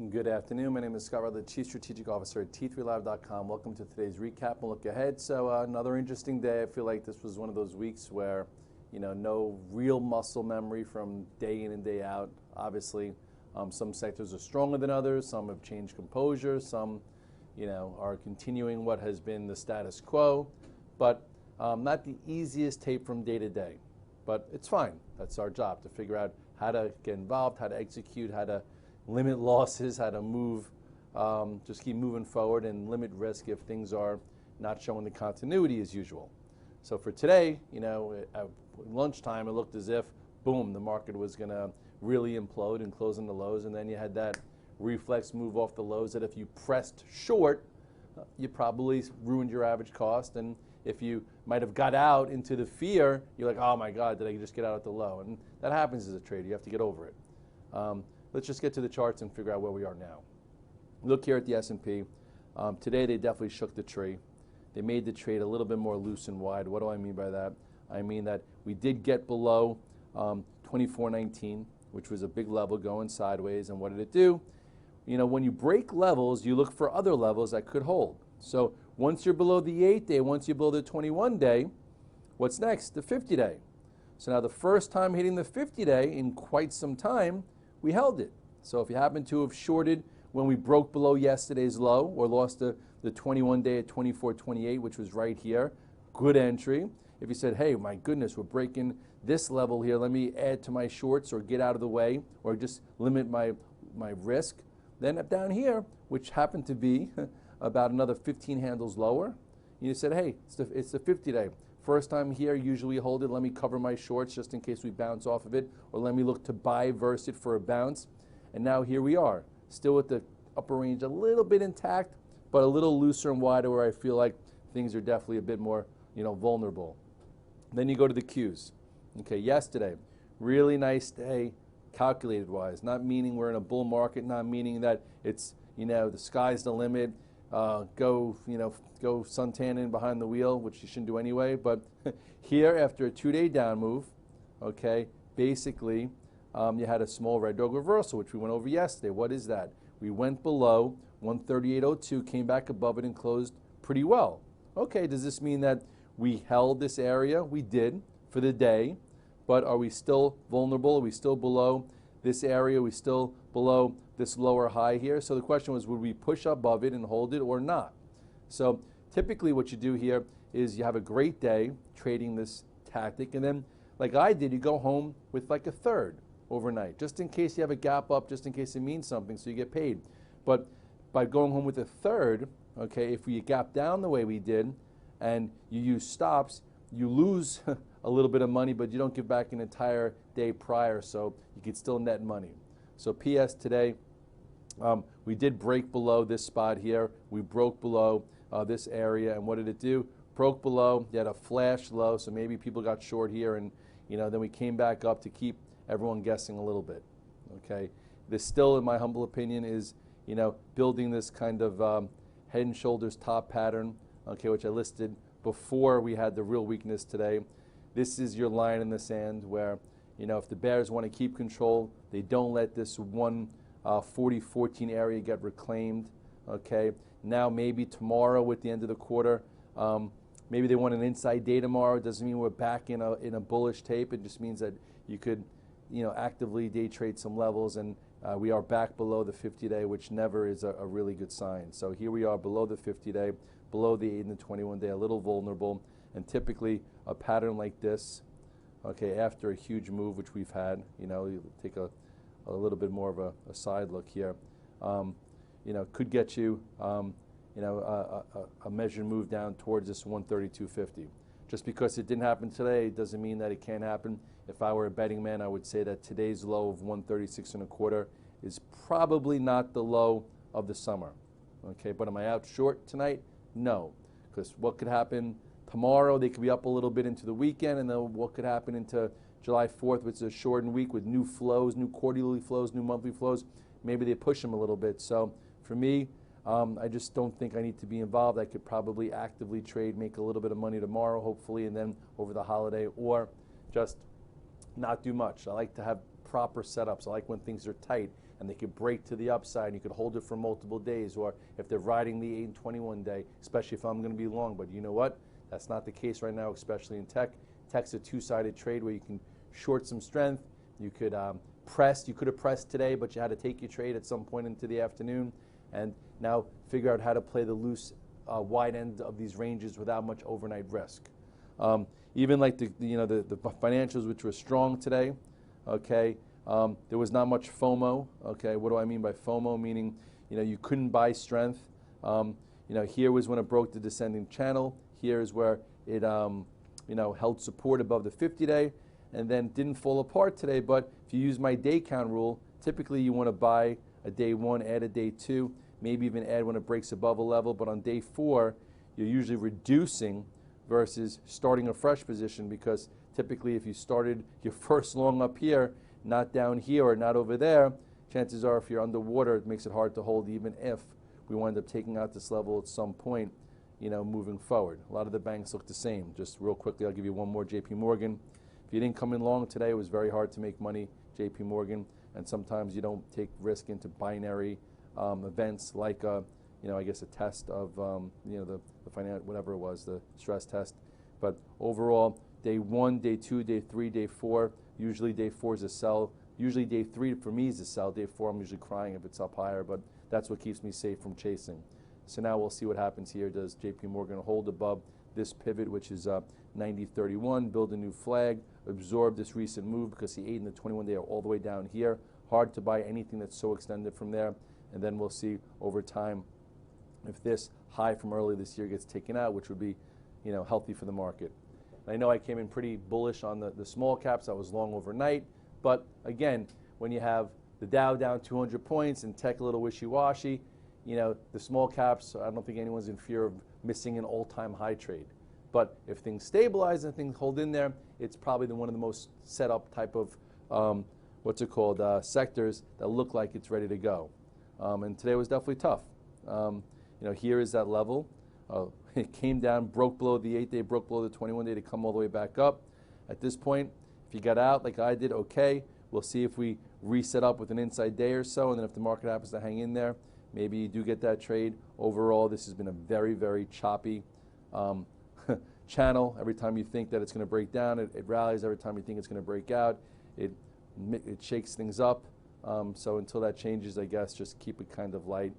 Good afternoon. My name is Scott Redler, Chief Strategic Officer at T3Live.com. Welcome to today's recap and look ahead. So another interesting day. I feel like this was one of those weeks where, no real muscle memory from day in and day out. Obviously, some sectors are stronger than others. Some have changed composure. Some, are continuing what has been the status quo. But not the easiest tape from day to day. But it's fine. That's our job, to figure out how to get involved, how to execute, how to limit losses, how to move, just keep moving forward and limit risk if things are not showing the continuity as usual. So for today, at lunchtime, it looked as if, boom, the market was going to really implode and close in the lows, and then you had that reflex move off the lows that if you pressed short, you probably ruined your average cost. And if you might have got out into the fear, you're like, oh my God, did I just get out at the low? And that happens as a trader. You have to get over it. Let's just get to the charts and figure out where we are now. Look here at the S&P. Today they definitely shook the tree. They made the trade a little bit more loose and wide. What do I mean by that? I mean that we did get below 24.19, which was a big level going sideways. And what did it do? When you break levels, you look for other levels that could hold. So once you're below the 8-day, once you're below the 21-day, what's next? The 50-day. So now the first time hitting the 50-day in quite some time, we held it. So if you happen to have shorted when we broke below yesterday's low or lost the 21-day at 24.28, which was right here, good entry. If you said, hey, my goodness, we're breaking this level here, let me add to my shorts or get out of the way or just limit my risk, then up down here, which happened to be about another 15 handles lower, you said, hey, it's the 50-day. First time here, usually hold it, let me cover my shorts just in case we bounce off of it, or let me look to buy versus it for a bounce. And now here we are, still with the upper range a little bit intact, but a little looser and wider where I feel like things are definitely a bit more, vulnerable. Then you go to the Qs. Okay, yesterday, really nice day, calculated wise, not meaning we're in a bull market, not meaning that it's, the sky's the limit, go suntanning behind the wheel, which you shouldn't do anyway. But here, after a 2-day down move, okay, basically, you had a small red dog reversal, which we went over yesterday. What is that? We went below 138.02, came back above it and closed pretty well. Okay, does this mean that we held this area? We did for the day, but are we still vulnerable? Are we still below this area? Are we still below this lower high here? So the question was, would we push above it and hold it or not? So typically what you do here is you have a great day trading this tactic, and then like I did, you go home with like a third overnight, just in case you have a gap up, just in case it means something, so you get paid. But by going home with a third, okay, if we gap down the way we did and you use stops, you lose a little bit of money, but you don't give back an entire day prior, so you could still net money. So PS today, we did break below this spot here. We broke below this area, and what did it do? Broke below, you had a flash low, so maybe people got short here, and then we came back up to keep everyone guessing a little bit. Okay, this still, in my humble opinion, is building this kind of head and shoulders top pattern, okay, which I listed before we had the real weakness today. This is your line in the sand where, if the bears want to keep control, they don't let this 140.14 area get reclaimed. Okay, now maybe tomorrow at the end of the quarter, maybe they want an inside day tomorrow. It doesn't mean we're back in a bullish tape. It just means that you could, actively day trade some levels, and we are back below the 50-day, which never is a really good sign. So here we are below the 50-day, below the 8 and the 21-day, a little vulnerable, and typically a pattern like this, okay, after a huge move, which we've had, you take a little bit more of a side look here, could get you, a measured move down towards this 132.50. Just because it didn't happen today doesn't mean that it can't happen. If I were a betting man, I would say that today's low of 136.25 is probably not the low of the summer. Okay, but am I out short tonight? No, because what could happen tomorrow? They could be up a little bit into the weekend, and then what could happen into July 4th, which is a shortened week with new flows, new quarterly flows, new monthly flows. Maybe they push them a little bit. So for me, I just don't think I need to be involved. I could probably actively trade, make a little bit of money tomorrow, hopefully, and then over the holiday, or just not do much. I like to have proper setups. I like when things are tight and they could break to the upside and you could hold it for multiple days, or if they're riding the 8 and 21 day, especially if I'm going to be long. But you know what? That's not the case right now, especially in tech. Tech's a two-sided trade where you can short some strength. You could press. You could have pressed today, but you had to take your trade at some point into the afternoon, and now figure out how to play the loose wide end of these ranges without much overnight risk. Even like the financials, which were strong today, okay, there was not much FOMO. Okay, what do I mean by FOMO? Meaning, you couldn't buy strength. Here was when it broke the descending channel. Here is where it held support above the 50-day, and then didn't fall apart today. But if you use my day count rule, typically you want to buy a day 1, add a day 2, maybe even add when it breaks above a level. But on day 4, you're usually reducing versus starting a fresh position, because typically if you started your first long up here, not down here or not over there, chances are if you're underwater, it makes it hard to hold, even if we wind up taking out this level at some point, moving forward. A lot of the banks look the same. Just real quickly, I'll give you one more. JP Morgan. If you didn't come in long today, it was very hard to make money, JP Morgan, and sometimes you don't take risk into binary events like I guess a test of the financial, whatever it was, the stress test. But overall, day 1, day 2, day 3, day 4, usually day 4 is a sell. Usually day 3 for me is a sell. Day 4 I'm usually crying if it's up higher, but that's what keeps me safe from chasing. So now we'll see what happens here. Does JP Morgan hold above this pivot, which is 90.31, build a new flag, absorb this recent move, because the 8 and the 21 day are all the way down here. Hard to buy anything that's so extended from there. And then we'll see over time if this high from early this year gets taken out, which would be healthy for the market. And I know I came in pretty bullish on the small caps. I was long overnight. But again, when you have the Dow down 200 points and tech a little wishy-washy, the small caps, I don't think anyone's in fear of missing an all-time high trade. But if things stabilize and things hold in there, it's probably one of the most set up type of, sectors that look like it's ready to go. And today was definitely tough. Here is that level. It came down, broke below the 8-day, broke below the 21-day to come all the way back up. At this point, if you got out like I did, okay. We'll see if we reset up with an inside day or so, and then if the market happens to hang in there, maybe you do get that trade. Overall, this has been a very, very choppy channel. Every time you think that it's going to break down, it rallies. Every time you think it's going to break out, it shakes things up. So until that changes, I guess, just keep it kind of light.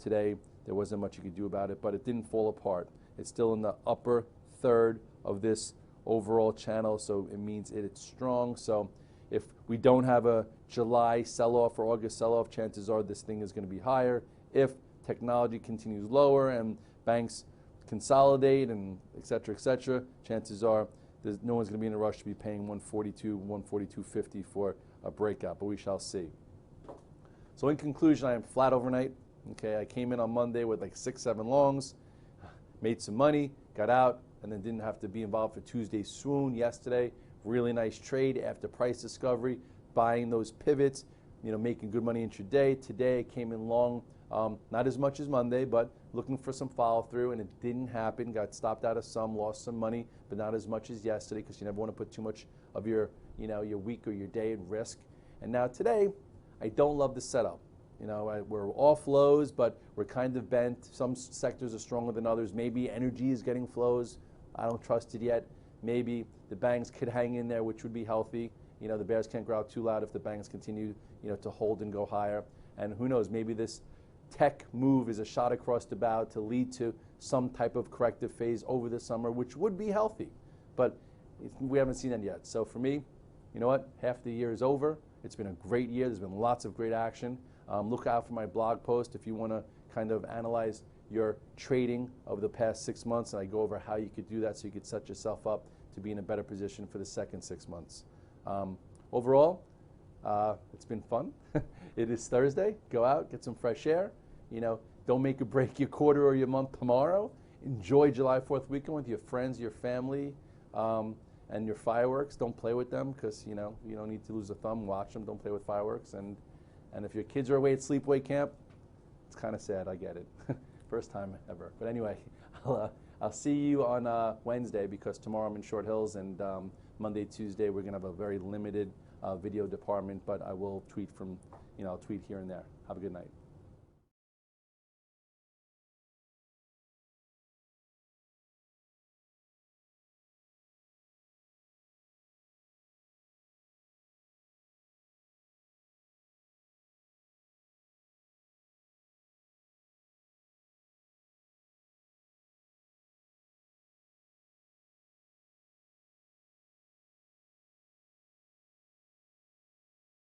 Today, there wasn't much you could do about it, but it didn't fall apart. It's still in the upper third of this overall channel, so it means it's strong. So if we don't have a July sell-off or August sell-off, chances are this thing is going to be higher. If technology continues lower and banks consolidate and et cetera, chances are no one's going to be in a rush to be paying 142, 142.50 for a breakout, but we shall see. So in conclusion, I am flat overnight. Okay, I came in on Monday with like 6, 7 longs, made some money, got out, and then didn't have to be involved for Tuesday's swoon yesterday. Really nice trade after price discovery, buying those pivots, making good money intraday. Today I came in long, not as much as Monday, but looking for some follow through, and it didn't happen. Got stopped out of some, lost some money, but not as much as yesterday, because you never want to put too much of your week or your day at risk. And now today, I don't love the setup. We're off lows, but we're kind of bent. Some sectors are stronger than others. Maybe energy is getting flows. I don't trust it yet. Maybe the banks could hang in there, which would be healthy. The bears can't growl too loud if the banks continue, to hold and go higher. And who knows, maybe this tech move is a shot across the bow to lead to some type of corrective phase over the summer, which would be healthy. But we haven't seen that yet. So for me, you know what? Half the year is over. It's been a great year. There's been lots of great action. Look out for my blog post if you want to kind of analyze your trading over the past 6 months, and I go over how you could do that so you could set yourself up to be in a better position for the second 6 months. Overall, it's been fun. It is Thursday. Go out, get some fresh air. Don't make or break your quarter or your month tomorrow. Enjoy July 4th weekend with your friends, your family, and your fireworks. Don't play with them, because you don't need to lose a thumb. Watch them. Don't play with fireworks. And if your kids are away at sleepaway camp, it's kind of sad. I get it. First time ever. But anyway, I'll see you on Wednesday, because tomorrow I'm in Short Hills, and Monday, Tuesday we're going to have a very limited video department, but I will tweet from, tweet here and there. Have a good night.